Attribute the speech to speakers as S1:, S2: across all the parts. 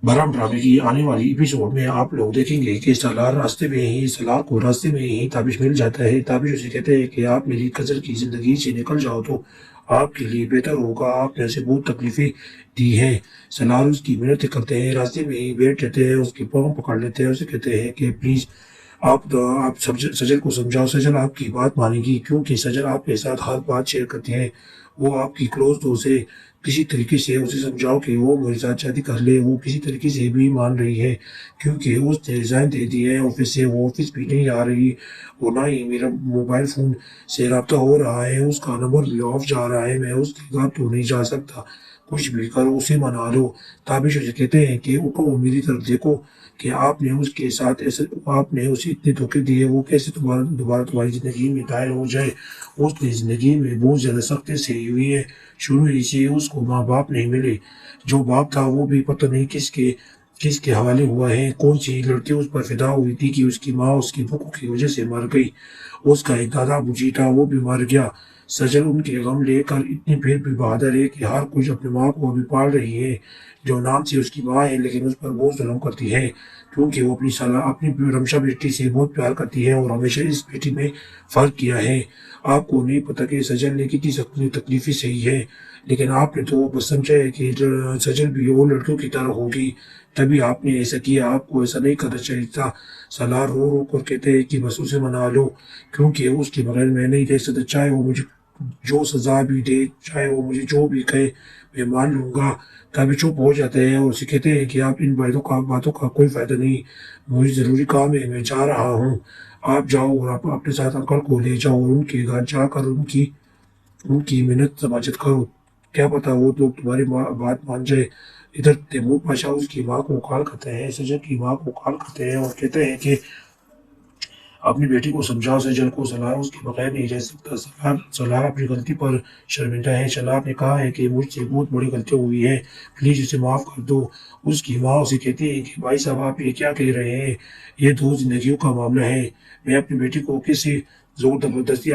S1: برہم ڈرامے کی آنے والی ایپیسوڈ میں آپ لوگ دیکھیں گے کہ سالار کو راستے میں ہی تابش مل جاتا ہے۔ تابش اسے کہتے ہیں کہ آپ میری قذر کی زندگی سے نکل جاؤ تو آپ کے لیے بہتر ہوگا، آپ نے اسے بہت تکلیفیں دی ہیں۔ سالار اس کی منت کرتے ہیں، راستے میں ہی بیٹھ جاتے ہیں، اس کے پاؤں پکڑ لیتے ہیں، اسے کہتے ہیں کہ پلیز آپ سجل کو سمجھاؤ، سجل آپ کی بات مانے گی کیونکہ سجل آپ کے ساتھ ہر بات شیئر کرتی ہیں، وہ آپ کی کلوز دوست ہے۔ کسی طریقے سے اسے سمجھاؤ کہ وہ میرے ساتھ شادی کر لے۔ وہ کسی طریقے سے بھی مان رہی ہے کیونکہ اس نے ریزائن دے دی ہے آفس سے، وہ آفس بھی نہیں آ رہی اور نہ ہی میرا موبائل فون سے رابطہ ہو رہا ہے، اس کا نمبر بھی آف جا رہا ہے، میں اس کے گھر تو نہیں جا سکتا، کچھ بھی کرو اسے منا لو۔ تابش اسے کہتے ہیں کہ اٹھو میری طرف دیکھو کہ آپ نے اس کے ساتھ ایسے آپ نے اسے اتنے دھوکے دیے، وہ کیسے دوبارہ تمہاری زندگی میں داخل ہو جائے۔ اس نے زندگی میں بہت زیادہ سختی سہی ہوئی ہے، شروع ہی سے اس کو ماں باپ نہیں ملے، جو باپ تھا وہ بھی پتہ نہیں کس کے حوالے ہوا ہے، کون سی لڑکی اس پر فدا ہوئی تھی کہ اس کی ماں اس کی بھوک کی وجہ سے مر گئی، اس کا ایک دادا بوجھی تھا وہ بھی مر گیا۔ سجل ان کے غم لے کر اتنی پھر بھی بہادر ہے کہ ہر کچھ اپنی ماں کو بھی پال رہی ہے، جو نام سے اس کی ماں ہے لیکن اس پر بہت ظلم کرتی ہے کیونکہ وہ اپنی رمشا بیٹی سے بہت پیار کرتی ہے اور ہمیشہ اس بیٹی میں فرق کیا ہے۔ آپ کو نہیں پتا کہ سجل نے کتنی تکلیفیں سہی ہے، لیکن آپ نے تو بس سمجھا ہے کہ سجل بھی وہ لڑکیوں کی طرح ہوگی، تبھی آپ نے ایسا کیا، آپ کو ایسا نہیں کرنا چاہیے تھا۔ سالار رو رو کر کہتے ہیں کہ بس اسے منا لو کیونکہ اس کے بغیر میں نہیں رہ سکتا، چاہے وہ مجھے جو سزا بھی دے، چاہے وہ مجھے جو بھی کہے میں مان لوں گا۔ تبھی چپ ہو جاتے ہیں اور اسے کہتے ہیں کہ آپ ان باتوں کا کوئی فائدہ نہیں، مجھے ضروری کام ہے، میں جا رہا ہوں، آپ جاؤ اور آپ اپنے ساتھ انکل کو لے جاؤ اور ان کے گھر جا کر ان کی محنت سماجت کرو، کیا پتا وہ لوگ تمہاری بات مان جائے۔ ادھر تیمور پاشا اس کی ماں کو کال کرتے ہیں، سجل کی ماں کو کال کرتے ہیں اور کہتے ہیں کہ اپنی بیٹی کو سمجھاؤ، سجل کو، سالار اس کے بغیر نہیں رہ سکتا، سالار اپنی غلطی پر شرمندہ ہے، سالار نے کہا ہے کہ مجھ سے بہت بڑی غلطی ہوئی ہے، پلیز اسے معاف کر دو۔ اس کی ماں اسے کہتی ہے کہ بھائی صاحب آپ یہ کیا کہہ رہے ہیں، یہ دو زندگیوں کا معاملہ ہے، میں اپنی بیٹی کو کسی زور زبردستی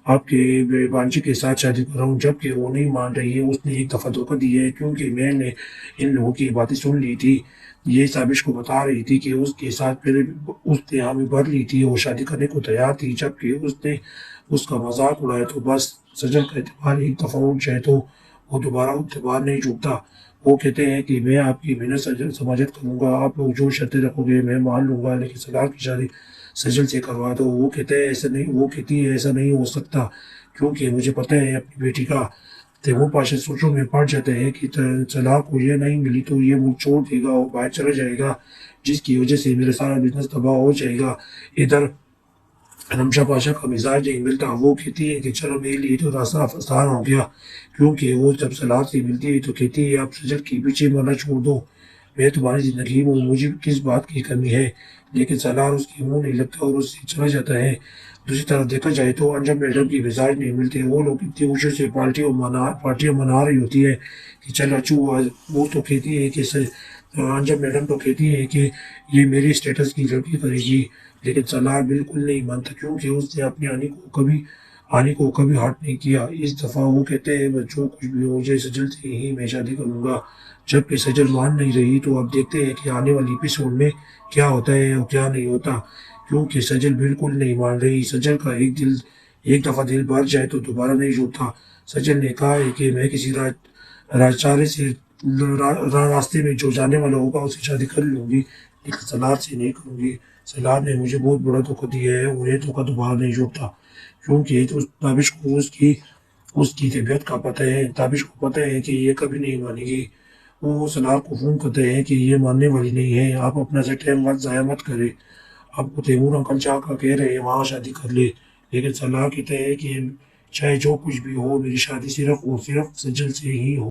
S1: آپ کے بانجی کے ساتھ شادی کر رہا ہوں جبکہ وہ نہیں مان رہی ہے، اس نے ایک دفعہ دھوکہ دیا ہے کیونکہ میں نے ان لوگوں کی باتیں سن لی تھی، یہ تابش کو بتا رہی تھی کہ اس کے ساتھ پہلے اس نے ہمیں بھر لی تھی اور شادی کرنے کو تیار تھی، جبکہ اس نے اس کا مذاق اڑایا تو بس سجل کا اعتبار ایک دفعہ اٹھ جائے تو وہ دوبارہ اعتبار نہیں جھکتا۔ وہ کہتے ہیں کہ میں آپ کی محنت سماجت کروں گا، آپ لوگ جو شرطیں رکھو گے میں مان لوں گا، لیکن سالار کی شادی سجل سے کروا دو۔ وہ کہتے ہیں ایسا نہیں، وہ کہتی ہے ایسا نہیں ہو سکتا کیونکہ مجھے پتہ ہے اپنی بیٹی کا۔ تیمور پاشا سوچوں میں پڑ جاتے ہیں کہ سالار کو یہ نہیں ملی تو یہ ملک چھوڑ دے گا اور باہر چلا جائے گا، جس کی وجہ سے میرا سارا بزنس تباہ ہو جائے گا۔ ادھر رمشا پاشا کا مزاج نہیں ملتا، وہ کہتی ہے کہ چلو میرے لیے تو راستہ آسان ہو گیا کیونکہ وہ جب سالار سے ملتی ہے تو کہتی ہے آپ سجل کے پیچھے مرنا چھوڑ دو، میں تمہاری زندگی میں مجھے کس بات کی کمی ہے، لیکن سالار اس کی منہ نہیں لگتا اور اس سے چلا جاتا ہے۔ دوسری طرف دیکھا جائے تو انجم میڈم کی مزاج نہیں ملتے، وہ لوگ اتنی خوشی سے پارٹیاں منا رہی ہوتی ہے کہ چل اچھو، وہ تو کہتی ہے کہ انجم میڈم تو کہتی ہے کہ یہ میری اسٹیٹس کی لڑکی کرے گی، لیکن سالار بالکل نہیں مانتا کیونکہ اس نے اپنی آنی کو کبھی ہارٹ نہیں کیا۔ اس دفعہ وہ کہتے ہیں بس جو کچھ بھی ہو جائے سجل سے ہی میں شادی کروں گا، جبکہ سجل مان نہیں رہی۔ تو اب دیکھتے ہیں کہ آنے والی ایپیسوڈ میں کیا ہوتا ہے اور کیا نہیں ہوتا کیونکہ سجل بالکل نہیں مان رہی۔ سجل کا ایک دفعہ دل بھر جائے تو دوبارہ نہیں جھوٹتا۔ سجل نے کہا ہے کہ میں کسی راجچارے سے راستے میں جو جانے والا ہوگا اسے شادی کر لوں گی، لیکن سالار سے نہیں کروں گی، سالار نے مجھے بہت بڑا دھوکہ دیا ہے اور یہ دھوکہ دوبارہ نہیں جھوٹتا کیونکہ تابش کو اس کی طبیعت کا پتہ ہے، تابش کو پتہ ہے کہ یہ کبھی نہیں مانے گی۔ وہ سالار کو فون کرتے ہیں کہ یہ ماننے والی نہیں ہے، آپ اپنا سے ٹائم ضائع مت کرے، آپ کو تیمور انکل جا کر کہہ رہے ہیں وہاں شادی کر لے، لیکن سالار کہتے ہیں کہ چاہے جو کچھ بھی ہو میری شادی صرف اور صرف سجل سے ہی ہو۔